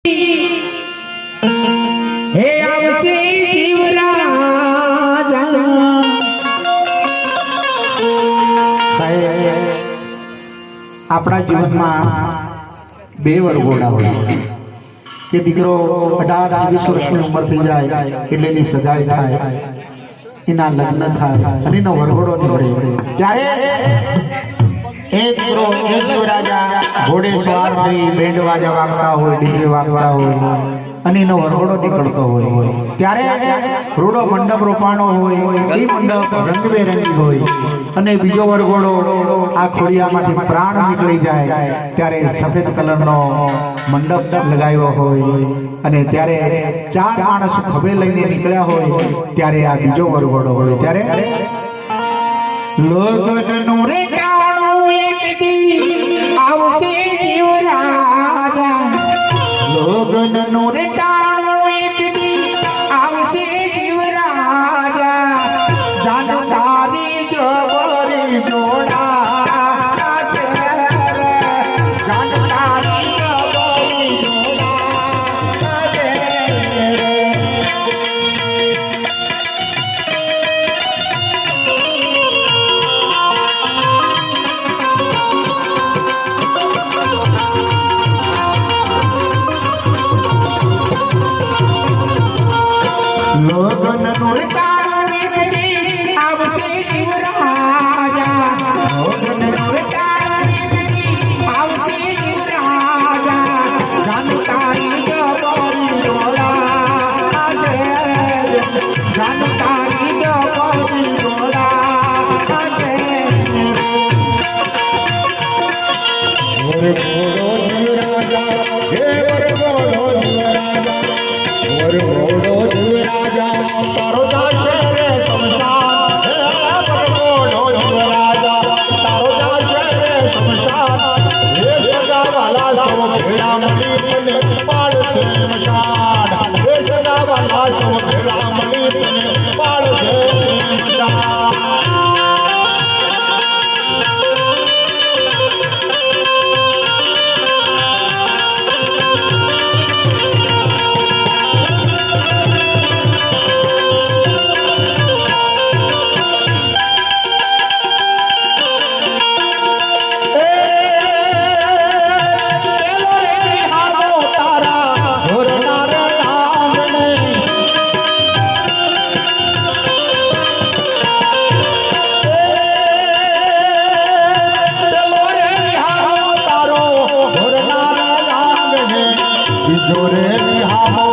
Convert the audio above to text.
હે આવશે જીવરાજ સાહેબ આપણા જીવનમાં બે વરઘોડા હોય કે દીકરો 18-20 વર્ષની ઉંમર થઈ જાય એટલે એની સગાઈ થાય, એના લગ્ન થાય અને એનો વરઘોડો નીકળે ત્યારે એક દીકરો એક રાજા ઘોડે સવાર થઈ બેન્ડ વાજા વાગતા હોય, ડીજે વાગતા હોય અને એનો વરઘોડો નીકળતો હોય ત્યારે રૂડો મંડપ રોપાણો હોય, એ મંડપ રંગબેરંગી હોય અને બીજો વરઘોડો આ ખોડિયામાંથી પ્રાણ નીકળી જાય ત્યારે સફેદ કલરનો મંડપ લગાવ્યો હોય અને ત્યારે 4 માણસો ખભે લઈને નીકળ્યા હોય ત્યારે આ બીજો વરઘોડો હોય ત્યારે લગ્નનું રે ટાણું એક દી આવશે જીવરાજા, લગ્નનું રે ટાણું એક દી આવશે જીવરાજા, જાન તારી જબરી જોડા છે રે, જાન તારી જબરી જોડા છે રે. લગ્નનું ટાણું એક દી આવશે જીવરાજા, લગ્નનું ટાણું એક દી આવશે જીવરાજા, જાન તારી જબરી જોડા છે, જાન તારી જબરી જોડા છે. વરઘોડો જીવરાજા, હે વરઘોડો જીવરાજા, વરઘોડો જીવરાજા, તારો જાશે રે શમશાન, હે વરઘોડો જીવરાજા, તારો જાશે રે શમશાન, હે સગાવાલા સૌ ભેળામણી તને પાડશે મશાન, હે સગાવાલા સૌ ભેળામણી તને પાડશે મશાન. જોરે નિહામો